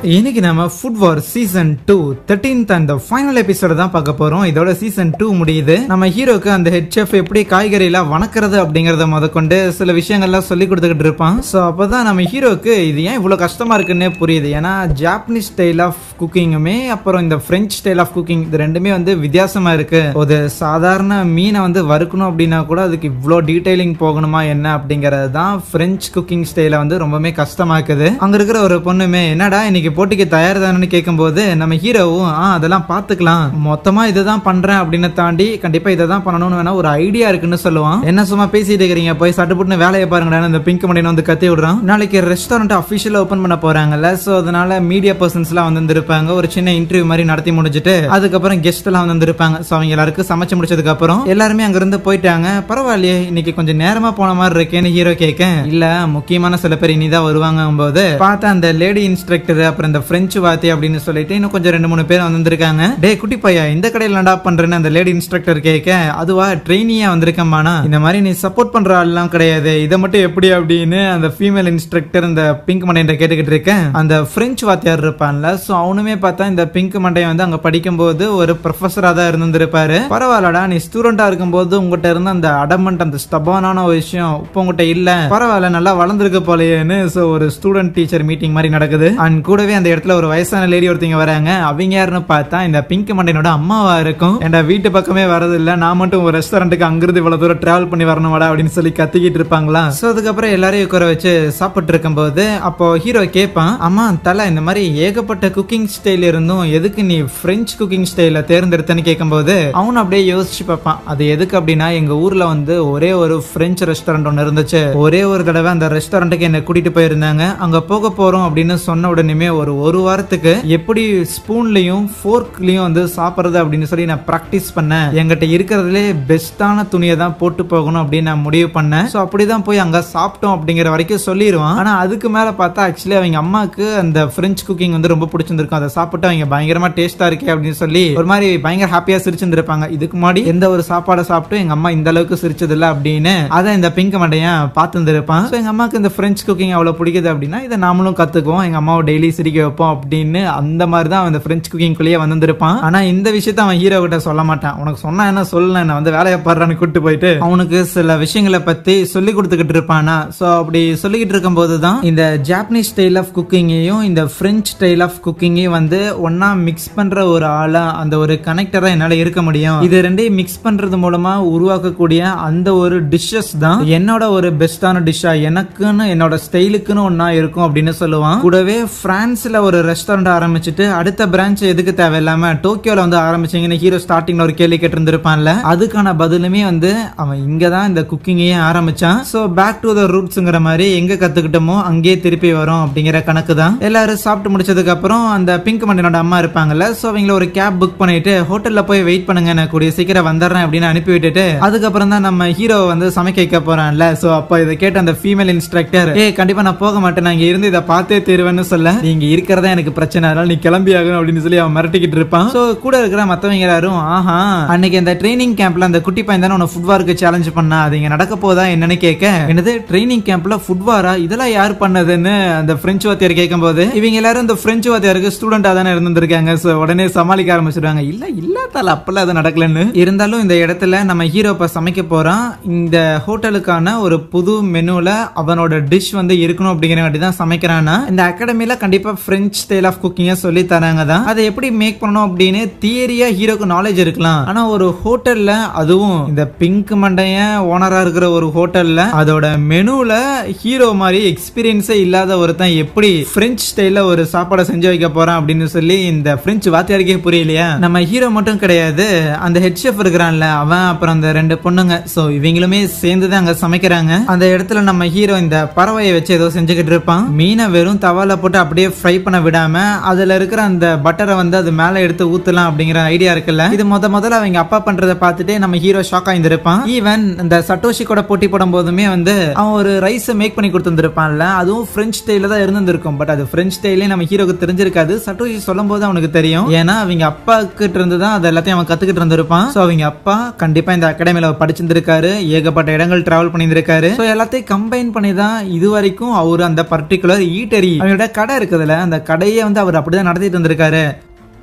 இன்னைக்கு நம்ம ஃபுட் வார் season 2 13th அந்த ஃபைனல் எபிசோட தான் பார்க்க போறோம். இதோட சீசன் 2 முடியுது. நம்ம ஹீரோக்கு அந்த ஹெட் செஃப் எப்படி காய்கறிலாம் வணக்கிறது அப்படிங்கறத முதற்கொண்டு சில விஷயங்கள்லாம் சொல்லி கொடுத்துக்கிட்டு இருப்பான். ஸோ அப்பதான் நம்ம ஹீரோக்கு இது ஏன் இவ்வளவு கஷ்டமா இருக்குன்னே புரியுது. ஏன்னா ஜாப்பனீஸ் ஸ்டைல் ஆஃப் குக்கிங்குமே அப்புறம் இந்த பிரெஞ்சு ஸ்டைல் ஆஃப் குக்கிங் இது ரெண்டுமே வந்து வித்தியாசமா இருக்கு. ஒரு சாதாரண மீனை வந்து வறுக்கணும் அப்படின்னா கூட அதுக்கு இவ்வளோ டீடைலிங் போகணுமா என்ன அப்படிங்கறது தான் பிரெஞ்சு குக்கிங் ஸ்டைல வந்து ரொம்பவே கஷ்டமா இருக்குது. அங்க இருக்கிற ஒரு பொண்ணுமே என்னடா இன்னைக்கு போட்டிக்கு தயார் தானு கேட்கும்போது நம்ம ஹீரோவும் அதெல்லாம் பாத்துக்கலாம், மொத்தமா இதுதான் பண்றேன் அப்படின்னு தாண்டி கண்டிப்பா இதை தான் பண்ணணும்னு வேணா ஒரு ஐடியா இருக்குன்னு சொல்லுவான். என்ன சும்மா பேசிட்டு இருக்கிறீங்க, போய் சட்டுப்புட்டு வேலையை பாருங்கடா இந்த பிங்க் மண்டின வந்து கத்தி விடுறான். நாளைக்கு ரெஸ்டாரண்ட் அபிஷியலா ஓபன் பண்ண போறாங்கல்ல, சோ அதனால மீடியா பர்சன்ஸ் எல்லாம் வந்து இருப்பாங்க. ஒரு சின்ன இன்டர்வியூ மாதிரி நடத்தி முடிஞ்சிட்டு அதுக்கப்புறம் கெஸ்ட் எல்லாம் வந்து இருப்பாங்க. சோ அவங்க எல்லாருக்கும் சமைச்சு முடிச்சதுக்கு அப்புறம் எல்லாருமே அங்க இருந்து போயிட்டாங்க. பரவாயில்லையே இன்னைக்கு கொஞ்சம் நேரமா போன மாதிரி இருக்கேன்னு ஹீரோ கேட்க, இல்ல முக்கியமான சில பேர் இனிதான் வருவாங்க போது பார்த்தா அந்த லேடி இன்ஸ்ட்ரக்டர் அப்புறம் இந்த பிரெஞ்சு வாத்தி அப்படின்னு சொல்லிட்டு இன்னும் கொஞ்சம் 2-3 பேர் வந்திருக்காங்க. டே குட்டி பையா இந்த கடையில் நடா பண்றேன்னு அந்த லேடி இன்ஸ்ட்ரக்டர் கேட்க, அதுவா ட்ரெயினியா வந்திருக்கமானா, இந்த மாதிரி நீ சப்போர்ட் பண்ற ஆள்லாம் கிடையாது, இதை மட்டும் எப்படி அப்படின்னு அந்த ஃபீமேல் இன்ஸ்ட்ரக்டர் இந்த பிங்க் மண்டையை கேட்டுக்கிட்டு இருக்கேன். அந்த பிரெஞ்சு வாத்தியார் இருப்பான்ல, சோ அவனுமே பார்த்தா இந்த பிங்க் மண்டையை வந்து அங்க படிக்கும் போது ஒரு ப்ரொஃபஸரா தான் இருந்திருப்பாரு. பரவாயில்லடா நீ ஸ்டூடெண்டா இருக்கும் போது உங்ககிட்ட இருந்த அந்த அடமெண்ட் அந்த ஸ்டபான விஷயம் இப்போ உங்ககிட்ட இல்ல, பரவாயில்ல நல்லா வளர்ந்துருக்கு போலேன்னு ஒரு ஸ்டூடெண்ட் டீச்சர் மீட்டிங் மாதிரி நடக்குது. அண்ட் கூடவே அந்த இடத்துல ஒரு வயசான லேடி ஒருத்தங்க வராங்க. அவங்க யாருன்னு பார்த்தா இந்த பிங்க் மண்டையோட அம்மாவா இருக்கும். என் வீட்டு பக்கமே வரது இல்ல, நான் மட்டும் ஒரு ரெஸ்டாரண்ட்டுக்கு அங்கிருந்து இவ்வளவு தூரம் டிராவல் பண்ணி வரணுமாடா அப்படின்னு சொல்லி கத்திக்கிட்டு இருப்பாங்களா. சோ அதுக்கப்புறம் எல்லாரையும் உட்கார வச்சு சாப்பிட்டு இருக்கும் போது அப்போ ஹீரோ கேட்பான், அம்மா தலை இந்த மாதிரி ஏகப்பட்ட குக்கிங் ஸ்டைல் இருந்தும் எதுக்கு நீ பிரெஞ்சு குக்கிங் ஸ்டைல தேர்ந்தெடுத்தன்னு கேட்கும் போது அவனும் அப்படியே யோசிச்சு பார்ப்பான். அது எதுக்கு அப்படின்னா எங்க ஊர்ல வந்து ஒரே ஒரு பிரெஞ்சு ரெஸ்டாரண்ட் ஒன்னு இருந்துச்சு. ஒரே ஒரு தடவை அந்த ரெஸ்டாரண்ட்டுக்கு என்ன கூட்டிட்டு போயிருந்தாங்க. அங்க போக போறோம் அப்படின்னு சொன்ன உடனே ஒரு வாரத்துக்கு எப்படி ஸ்பூன்லயும் ஃபோர்க்லயும் வந்து சாப்பிடுறது அப்படின்னு சொல்லி நான் பிராக்டிஸ் பண்ணேன். என்கிட்ட இருக்கிறதுலே பெஸ்டான துணியை தான் போட்டு போகணும் அப்படின்னு நான் முடிவு பண்ணேன். சோ அப்படிதான் போய் அங்க சாப்பிட்டோம் அப்படிங்கிற வரைக்கும் சொல்லிடுவான். ஆனா அதுக்கு மேல பார்த்தா ஆக்சுவலி அவங்க அம்மாக்கு அந்த பிரெஞ்சு குக்கிங் வந்து ரொம்ப பிடிச்சிருந்திருக்கும். அதை சாப்பிட்டு அவங்க பயங்கரமா டேஸ்டா இருக்கே அப்படின்னு சொல்லி ஒரு மாதிரி பயங்கர ஹாப்பியா சிரிச்சிருந்திருப்பாங்க. இதுக்கு முன்னாடி எந்த ஒரு சாப்பாடை சாப்பிட்டு எங்க அம்மா இந்த அளவுக்கு சிரிச்சது இல்ல அப்படின்னு அதை இந்த பிங்க் மண்டையன் பார்த்துருப்பான். எங்க அம்மாக்கு இந்த பிரெஞ்சு குக்கிங் அவ்வளவு பிடிக்குது அப்படின்னா இதை நாமளும் கத்துக்குவோம், எங்க அம்மாவை டெய்லி சிரிக்க வைப்போம் அப்படின்னு அந்த மாதிரி தான் அந்த பிரெஞ்சு குக்கிங் குள்ளேயே வந்திருப்பான். ஆனா இந்த விஷயத்த அவன் ஹீரோ கிட்ட சொல்ல மாட்டான். உனக்கு சொன்னா என்ன சொல்லல, நான் வந்து வேலையை பாடுறான்னு கூட்டு போயிட்டு அவனுக்கு சில விஷயங்களை பத்தி சொல்லி கொடுத்துக்கிட்டு இருப்பானா. சோ அப்படி சொல்லிக்கிட்டு இருக்கும் போதுதான் இந்த ஜாப்பனீஸ் ஸ்டைல் ஆஃப் குக்கிங்கையும் இந்த பிரெஞ்சு ஸ்டைல் ஆஃப் குக்கிங்கையும் வந்து ஒன்னா மிக்ஸ் பண்ற ஒரு ஆளா அந்த ஒரு கனெக்டரா என்னால இருக்க முடியும். இது ரெண்டையும் மிக்ஸ் பண்றது மூலமா உருவாக்கக்கூடிய அந்த ஒரு டிஷ்ஷஸ் தான் என்னோட ஒரு பெஸ்டான டிஷ்ஷா எனக்குன்னு என்னோட ஸ்டைலுக்குன்னு ஒன்னா இருக்கும் அப்படின்னு சொல்லுவான். கூடவே பிரான்ஸ்ல ஒரு ரெஸ்டாரண்ட் ஆரம்பிச்சுட்டு அடுத்த பிரான்ச் எதுக்கு தேவையில்லாம டோக்கியோல வந்து ஆரம்பிச்சீங்கன்னு ஹீரோ ஸ்டார்டிங்ல ஒரு கேள்வி கேட்டு இருந்திருப்பான்ல, அதுக்கான பதிலுமே வந்து அவன் இங்கதான் இந்த குக்கிங்கையே ஆரம்பிச்சான். சோ பேக் டு த ரூட்ஸ்ங்கிற மாதிரி எங்க கத்துக்கிட்டோமோ அங்கேயே திருப்பி வரும் அப்படிங்கிற கணக்கு தான். எல்லாரும் சாப்பிட்டு முடிச்சதுக்கு அப்புறம் அந்த பிங்க் மண்டனோட அம்மா இருப்பாங்கல்ல, சோ அவங்கள ஒரு கேப் புக் பண்ணிட்டு ஹோட்டல்ல போய் வெயிட் பண்ணுங்க, நான் கூடிய சீக்கிரம் வந்துடுறேன் அப்படின்னு அனுப்பி விட்டுட்டு அதுக்கப்புறம் தான் நம்ம ஹீரோ வந்து சமைக்க வைக்க போறான்ல. சோ அப்ப இதை கேட்ட அந்த ஃபீமேல் இன்ஸ்ட்ரக்டர், கண்டிப்பா நான் போக மாட்டேன், நான் இங்க இருந்து இதை பார்த்தே தீருவேன்னு சொல்ல, நீங்க இருக்கிறதா எனக்கு பிரச்சனை, அதனால நீ கிளம்பி ஆகணும் அப்படின்னு சொல்லி அவன் மிரட்டிக்கிட்டு இருப்பான். சோ கூட இருக்கிற மத்தவங்க எல்லாரும் ஆஹா அன்னைக்கு அந்த ட்ரைனிங் கேம்ப்ல அந்த குட்டி பையன் தானே உன ஃபுட் வாருக்கு சேலஞ்ச் பண்ணா, அது இங்க நடக்க போதா என்னன்னு கேட்க, என்னது ட்ரைனிங் கேம்ப்ல ஃபுட் வாரா, இதெல்லாம் யார் பண்ணதுன்னு அந்த பிரெஞ்சு வாத்தியார் கேட்கும் போது இவங்க எல்லாரும் இந்த பிரெஞ்சு வாத்தியாருக்கு ஸ்டூடெண்டா தானே இருந்திருக்காங்க. சோ உடனே சமாளிக்க ஆரம்பிச்சிருவாங்க, இல்ல தல அப்பெல்லாம் அது நடக்கலன்னு. இருந்தாலும் இந்த இடத்துல நம்ம ஹீரோ இப்ப சமைக்க போறான். இந்த ஹோட்டலுக்கான ஒரு புது மெனுல அவனோட டிஷ் வந்து இருக்கணும் அப்படிங்கிற மாதிரி தான் சமைக்கிறான்னா இந்த அகாடமில கண்டிப்பா பிரெஞ்சு ஸ்டைல் ஆஃப் குக்கிங்க சொல்லி தராங்க தான். அதை எப்படி மேக் பண்ணணும் அப்படின்னு தியரியா ஹீரோக்கு நாலேஜ் இருக்கலாம். ஆனா ஒரு ஹோட்டல்ல, அதுவும் இந்த பிங்க் மண்டைய ஓனரா இருக்கிற ஒரு ஹோட்டல்ல அதோட மெனுல ஹீரோ மாதிரி எக்ஸ்பீரியன்ஸே இல்லாத ஒருத்தன் எப்படி பிரெஞ்சு ஸ்டைல்ல ஒரு சாப்பாடை செஞ்சு வைக்க போறான் அப்படின்னு சொல்லி இந்த பிரெஞ்சு வாத்தியாருக்கே புரியலையா. நம்ம ஹீரோ மட்டும் கிடையாது, அந்த ஹெட் ஷெஃப் இருக்கிறான்ல அவன், அப்புறம் அந்த 2 பொண்ணுங்க, சோ இவங்களுமே சேர்ந்துதான் அங்க சமைக்கிறாங்க. அந்த இடத்துல நம்ம ஹீரோ இந்த பறவையை வச்சு ஏதோ செஞ்சுக்கிட்டு இருப்பான். மீனை வெறும் தவால போட்டு அப்படியே ஃப்ரை பண்ண விடாம அதுல இருக்கிற அந்த பட்டரை வந்து அது மேல எடுத்து ஊத்தலாம் அப்படிங்கிற ஐடியா இருக்குல்ல. இது முதல்ல அவங்க அப்பா பண்றதை பார்த்துட்டு நம்ம ஹீரோ ஷாக் ஆயிருப்பான். ஈவன் இந்த சட்டோஷி கூட போட்டி போடும் போதுமே வந்து அவன் ஒரு ரைஸ் மேக் பண்ணி கொடுத்துருப்பான்ல, அதுவும் பிரெஞ்சு ஸ்டைல தான் இருந்திருக்கும். பட் அது பிரெஞ்சு ஸ்டைலே நம்ம ஹீரோக்கு தெரிஞ்சிருக்காது. சட்டோஷி சொல்லும் போது அவனுக்கு தெரியும். ஏன்னா அவங்க அப்பா கிட்ட இருந்து தான் அது எல்லாத்தையும் அவன் கத்துக்கிட்டு இருந்திருப்பான். சோ அவங்க அப்பா கண்டிப்பா இந்த அகாடமியில படிச்சிருந்திருக்காரு, ஏகப்பட்ட இடங்கள் டிராவல் பண்ணியிருக்காரு. சோ எல்லாத்தையும் கம்பைன் பண்ணி தான் இது வரைக்கும் அவரு அந்த பர்டிகுலர் ஈட்டரி அவங்களோட கடை இருக்குதுல, அந்த கடையை வந்து அவர் அப்படிதான் நடத்திட்டு இருந்திருக்காரு.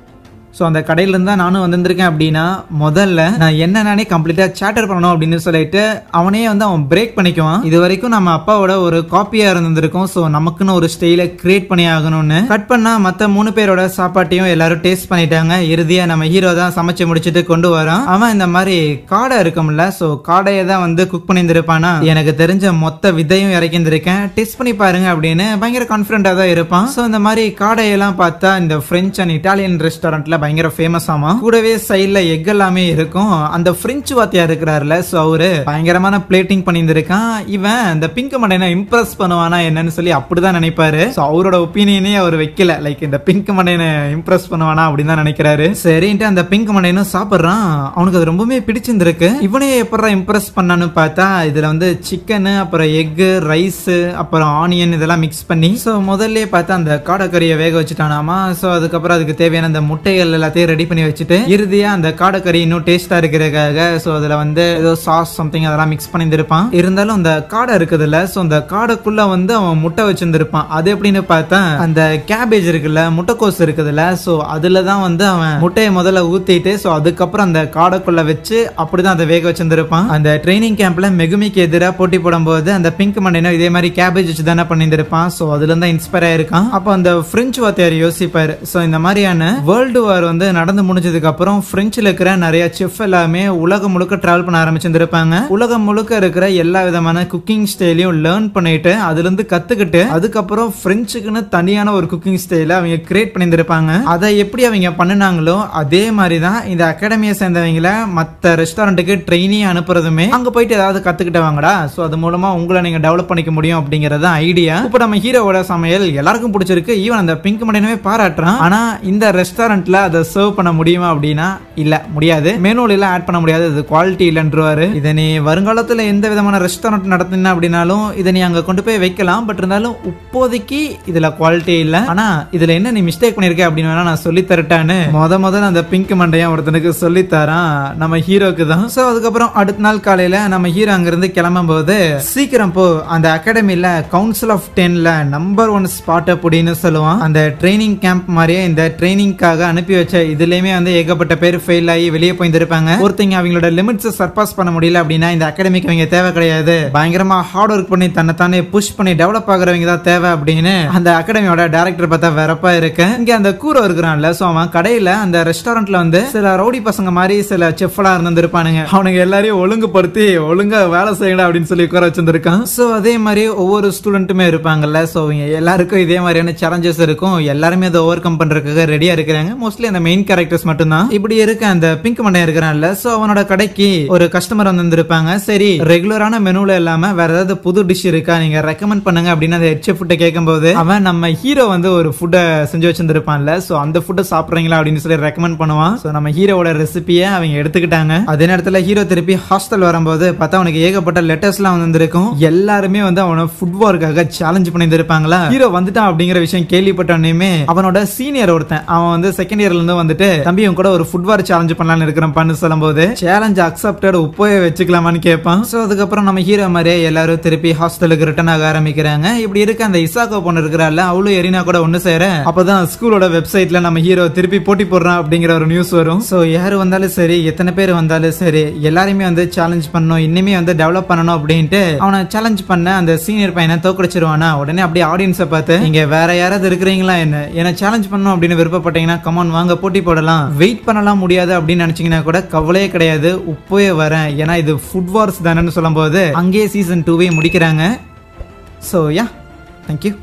ஸோ அந்த கடையிலேருந்து தான் நானும் வந்திருக்கேன். அப்படின்னா முதல்ல நான் என்னென்னே கம்ப்ளீட்டாக சேட்டர் பண்ணணும் அப்படின்னு சொல்லிட்டு அவனே வந்து அவன் பிரேக் பண்ணிக்குவான். இது வரைக்கும் நம்ம அப்பாவோட ஒரு காப்பியாக இருந்திருக்கும். ஸோ நமக்குன்னு ஒரு ஸ்டைலை கிரியேட் பண்ணி ஆகணும்னு கட் பண்ணா மற்ற 3 பேரோட சாப்பாட்டையும் எல்லாரும் டேஸ்ட் பண்ணிட்டாங்க. இறுதியாக நம்ம ஹீரோ தான் சமைச்சு முடிச்சுட்டு கொண்டு வரான். அவன் இந்த மாதிரி காடை இருக்கும்ல, ஸோ காடையை தான் வந்து குக் பண்ணியிருந்திருப்பானா, எனக்கு தெரிஞ்ச மொத்த விதையும் இறக்கியிருந்திருக்கேன், டெஸ்ட் பண்ணி பாருங்க அப்படின்னு பயங்கர கான்ஃபிடென்ட்டாக தான் இருப்பான். ஸோ இந்த மாதிரி காடையெல்லாம் பார்த்தா இந்த பிரெஞ்ச் அண்ட் இட்டாலியன் ரெஸ்டாரண்ட்ல பயங்கர ஃபேமஸ் ஆமா. கூடவே சைடுல எக் எல்லாமே இருக்கும். அந்த பிரெஞ்சு வாத்தியார் இருக்கிறாருல, சோ அவரு பயங்கரமான பிளேட்டிங் பண்ணியிருந்திருக்கான். இவன் இந்த பிங்க் மண்டையனை இம்ப்ரெஸ் பண்ணுவானா என்னன்னு சொல்லி அப்படிதான் நினைப்பாரு. சோ அவரோட ஒப்பீனியனே அவர் வைக்கல, லைக் இந்த பிங்க் மண்டையனை இம்ப்ரெஸ் பண்ணுவானா அப்படின்னு தான் நினைக்கிறாரு. சரின்ட்டு அந்த பிங்க் மண்டையனும் சாப்பிடுறான். அவனுக்கு அது ரொம்பவே பிடிச்சிருந்திருக்கு. இவனே எப்படா இம்ப்ரெஸ் பண்ணான்னு பார்த்தா இதுல வந்து சிக்கன், அப்புறம் எக், ரைஸ், அப்புறம் ஆனியன் இதெல்லாம் மிக்ஸ் பண்ணி சோ முதல்ல பார்த்தா அந்த காடைக்கறியை வேக வச்சுட்டானாமா. சோ அதுக்கப்புறம் அதுக்கு தேவையான அந்த முட்டைகள் எல்லாத்தையும் ரெடி பண்ணி வச்சுட்டு இறுதியா அந்த காடைக்கறி இன்னும் டேஸ்டா இருக்கிறதுக்காக சோ அதுல வந்து ஏதோ சாஸ் சம்திங் அதெல்லாம் மிக்ஸ் பண்ணியிருப்பான். இருந்தாலும் அந்த காடை இருக்குதுல்ல, சோ அந்த காடைக்குள்ள வந்து அவன் முட்டை வச்சிருந்திருப்பான். அது எப்படின்னு பார்த்தா அந்த கேபேஜ் இருக்குல்ல, முட்டைக்கோஸ் இருக்குதுல்ல, சோ அதுலதான் வந்து அவன் முட்டையை முதல்ல ஊத்திட்டு சோ அதுக்கப்புறம் அந்த காடைக்குள்ள வச்சு அப்படிதான் அதை வேக வச்சிருந்திருப்பான். அந்த ட்ரைனிங் கேம்ப்ல மெகுமிக்கு எதிராக போட்டி போடும் போது அந்த பிங்க் மண்டையனும் இதே மாதிரி கேபேஜ் வச்சு தானே பண்ணியிருப்பான். சோ அதுல இருந்தா இன்ஸ்பயர் ஆயிருக்கான். அப்ப அந்த பிரெஞ்சு வாத்தியார் யோசிப்பாரு, சோ இந்த மாதிரியான வேர்ல்டு வார் வந்து நடந்து முடிஞ்சதுக்கு அப்புறம் பிரெஞ்சில் இருக்கிற நிறைய செஃப் எல்லாமே உலகம் முழுக்க டிராவல் பண்ண ஆரம்பிச்சிருப்பாங்க. உலகம் முழுக்க இருக்கிற எல்லா விதமான குக்கிங் ஸ்டைலையும் லேர்ன் பண்ணிட்டு அதுல இருந்து கத்துக்கிட்டு அதுக்கப்புறம் பிரெஞ்சுக்குன்னு தனியான ஒரு குக்கிங் ஸ்டைல அவங்க கிரியேட் பண்ணியிருப்பாங்க. அதை எப்படி அவங்க பண்ணினாங்களோ அதே மாதிரி தான் இந்த அகாடமியை சேர்ந்தவங்கள மற்ற ரெஸ்டாரண்ட்டுக்கு ட்ரெயினி அனுப்புறதுமே அங்க போயிட்டு ஏதாவது கத்துக்கிட்டு வாங்கடா, சோ அது மூலமா உங்களை நீங்க டெவலப் பண்ணிக்க முடியும் அப்படிங்கறது ஐடியா. இப்ப நம்ம ஹீரோவோட சமையல் எல்லாருக்கும் பிடிச்சிருக்கு. ஈவன் அந்த பிங்க் மண்டையனவே பாராட்டுறான். ஆனா இந்த ரெஸ்டாரண்ட்ல அதை சர்வ் பண்ண முடியுமா அப்படின்னா இல்ல, முடியாது. மெனுல எல்லாம் ஆட் பண்ண முடியாது, அது குவாலிட்டி இல்லைன்றாரு. இதை நீ வருங்காலத்துல எந்த விதமான ரெஸ்டாரண்ட் நடத்தினா அப்படின்னாலும் இதை நீ அங்க கொண்டு போய் வைக்கலாம். பட் இருந்தாலும் இப்போதைக்கு இதுல குவாலிட்டி இல்ல. ஆனா இதுல என்ன நீ மிஸ்டேக் பண்ணிருக்க அப்படின்னு வேணா நான் சொல்லி தரட்டான்னு முதல்ல அந்த பிங்க் மண்டையன் ஒருத்தனுக்கு சொல்லி தரான் நம்ம ஹீரோக்கு தான். சோ அதுக்கப்புறம் அடுத்த நாள் காலையில நம்ம ஹீரோ அங்க இருந்து கிளம்பும் போது சீக்கிரம் போ, அந்த அகாடமில கவுன்சில் ஆஃப் 10ல நம்பர் 1 ஸ்பாட் அப்படின்னு சொல்லுவான். அந்த ட்ரைனிங் கேம்ப் மாதிரியே இந்த ட்ரைனிங்காக அனுப்பி வச்ச இதுலயுமே வந்து ஏகப்பட்ட பேர் ஃபெயில் ஆகி வெளியே போயிருப்பாங்க. ஒருத்தங்க அவங்களோட லிமிட்ஸ் சர்பாஸ் பண்ண முடியல அப்படின்னா இந்த அகாடமிக்கு அவங்க தேவை கிடையாது, பயங்கரமா ஹார்ட் ஒர்க் பண்ணி தன்னை புஷ் பண்ணி டெவலப் ஆகுறவங்க தான் தேவை அப்படின்னு அந்த அகாடமியோட டைரக்டர் பார்த்தா வெறப்பா இருக்கு. இங்க அந்த கூரோ இருக்கிறான்ல, சோ அவன் கடையில அந்த ரெஸ்டாரண்ட்ல வந்து சில ரவுடி பசங்க மாதிரி சில செஃப் எல்லாம் இருந்திருப்பானுங்க. அவனுங்க எல்லாரையும் ஒழுங்குபடுத்தி ஒழுங்கா வேலை செய்யணும் அப்படின்னு சொல்லி உட்கார வச்சிருக்கான். சோ அதே மாதிரி ஒவ்வொரு ஸ்டூடெண்ட்டுமே இருப்பாங்கல்ல, சோ எல்லாருக்கும் இதே மாதிரியான சேலஞ்சஸ் இருக்கும். எல்லாருமே அதை ஓவர் கம் பண்றதுக்காக ரெடியா இருக்கிறாங்க. மோஸ்ட்லி அந்த மெயின் கேரக்டர்ஸ் மட்டும் தான். இப்படி இருக்க அந்த பிங்க் மண்டையன் இருக்கிறான்ல, சோ அவனோட கடைக்கு ஒரு கஸ்டமர் வந்திருப்பாங்க. சரி, ரெகுலரான மெனுல இல்லாம வேற ஏதாவது புது டிஷ் இருக்கா, நீங்க ரெக்கமெண்ட் பண்ணுங்க அப்படின்னு அந்த ஹெட் ஃபுட்டை கேட்கும் போது அவன் நம்ம ஹீரோ வந்து ஒரு ஃபுட்டை செஞ்சு வச்சிருந்திருப்பான்ல, சோ அந்த ஃபுட்டை சாப்பிடுறீங்களா அப்படின்னு சொல்லி ரெக்கமெண்ட் பண்ணுவான். சோ நம்ம ஹீரோவோட ரெசிபியை அவங்க எடுத்துக்கிட்டாங்க. அதே நேரத்துல ஹீரோ திருப்பி ஹாஸ்டல் வரும்போது பார்த்தா அவனுக்கு ஏகப்பட்ட லெட்டர்ஸ் எல்லாம் வந்திருக்கும். எல்லாருமே வந்து அவனை ஃபுட் வார்க்காக சேலஞ்ச் பண்ணியிருப்பாங்களா. ஹீரோ வந்துட்டான் அப்படிங்கிற விஷயம் கேள்விப்பட்டோன்னே அவனோட சீனியர் ஒருத்தன் அவன் வந்து செகண்ட் இயர்ல இருந்து வந்துட்டு தம்பி உன் கூட ஒரு ஃபுட் வார் சேலஞ்ச் பண்ணலாம்னு இருக்கிறப்பான்னு சொல்லும் போது சேலஞ்ச் அக்செப்டட், உப்போயே வச்சுக்கலாமான்னு கேட்பான். சோ அதுக்கப்புறம் நம்ம ஹீரோ மாதிரியே எல்லாரும் திருப்பி ஹாஸ்டலுக்கு ரிட்டர்ன் ஆக ஆரம்பிக்கிறாங்க. இப்படி இருக்க அந்த இசாக்கோ பொண்ணு இருக்கிறாள், அவளும் எரினா கூட ஒண்ணு சேர அப்பதான் ஸ்கூலோட வெப்சைட்ல நம்ம ஹீரோ திருப்பி போட்டி போடுறான் அப்படிங்கிற ஒரு நியூஸ் வரும். சோ யாரு வந்தாலும் சரி, எத்தனை பேர் வந்தாலும் சரி, எல்லாருமே வந்து சேலஞ்ச் பண்ணணும், இன்னுமே வந்து டெவலப் பண்ணணும் அப்படின்ட்டு அவனை சேலஞ்ச் பண்ண அந்த சீனியர் பையனை தோக்கடிச்சிருவானா. உடனே அப்படியே ஆடியன்ஸை பார்த்து நீங்க வேற யாராவது இருக்கிறீங்களா என்ன சேலஞ்ச் பண்ணணும் அப்படின்னு விருப்பப்பட்டீங்கன்னா கமான் வாங்க போட்டி போடலாம், வெயிட் பண்ணலாம் முடியாது அப்படின்னு நினைச்சீங்கன்னா கூட கவலையே கிடையாது, உப்போயே வரேன், ஏன்னா இது ஃபுட் வார்ஸ் தானேன்னு சொல்லும் போது அங்கேயே சீசன் 2 முடிக்கிறாங்க. So yeah, thank you.